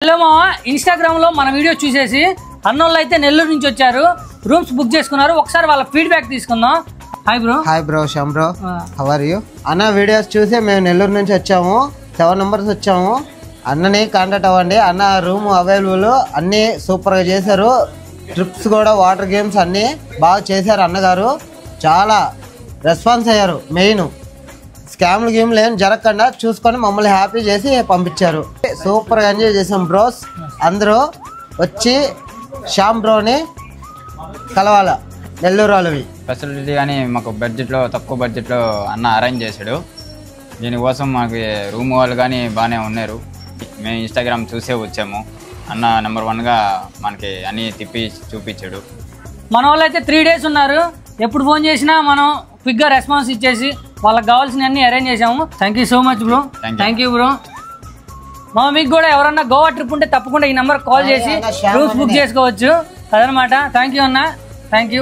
Hello మామ, Instagram లో మన వీడియో చూసేసి అన్నోళ్ళు అయితే నెల్లూరు నుంచి వచ్చారు, రూమ్స్ బుక్ చేసుకున్నారు. ఒకసారి వాళ్ళ ఫీడ్బ్యాక్ తీసుకుందాం. Hi bro. Hi bro, Shyam bro, how are you? అన్న వీడియోస్ చూసి మేము నెల్లూరు నుంచి వచ్చాము, 7 numbers వచ్చాము. అన్నని కాంటాక్ట్ అవ్వండి. అన్న రూమ్ అవైలబుల్, అన్నీ సూపర్గా చేశారు. ట్రిప్స్ కూడా, వాటర్ గేమ్స్ అన్నీ బాగా చేశారు. అన్నగారు చాలా రెస్పాన్స్ అయ్యారు. మెయిన్ స్కామ్లు గేమ్లు ఏం జరగకుండా చూసుకొని మమ్మల్ని హ్యాపీ చేసి పంపించారు. సూపర్గా ఎంజాయ్ చేసాం బ్రోస్. అందరూ వచ్చి శ్యామ్ బ్రోని కలవాల. నెల్లూరు వాళ్ళవి ఫెసిలిటీ కానీ మాకు బడ్జెట్లో, తక్కువ బడ్జెట్లో అన్న అరేంజ్ చేశాడు. దీనికోసం మాకు రూమ్ వాళ్ళు కానీ బాగానే ఉన్నారు. మేము ఇన్స్టాగ్రామ్ చూసే వచ్చాము. అన్న నెంబర్ 1గా మనకి అన్నీ తిప్పి చూపించాడు. మన వాళ్ళు అయితే 3 days ఉన్నారు. ఎప్పుడు ఫోన్ చేసినా మనం క్విక్గా రెస్పాన్స్ ఇచ్చేసి వాళ్ళకి కావాల్సిన అన్ని అరేంజ్ చేసాము. Thank you so much bro. Thank you bro. మా మీకు కూడా ఎవరన్నా గోవా ట్రిప్ ఉంటే తప్పకుండా ఈ నెంబర్ కాల్ చేసి రూమ్స్ బుక్ చేసుకోవచ్చు అదనమాట. థ్యాంక్ యూ అన్న. Thank you.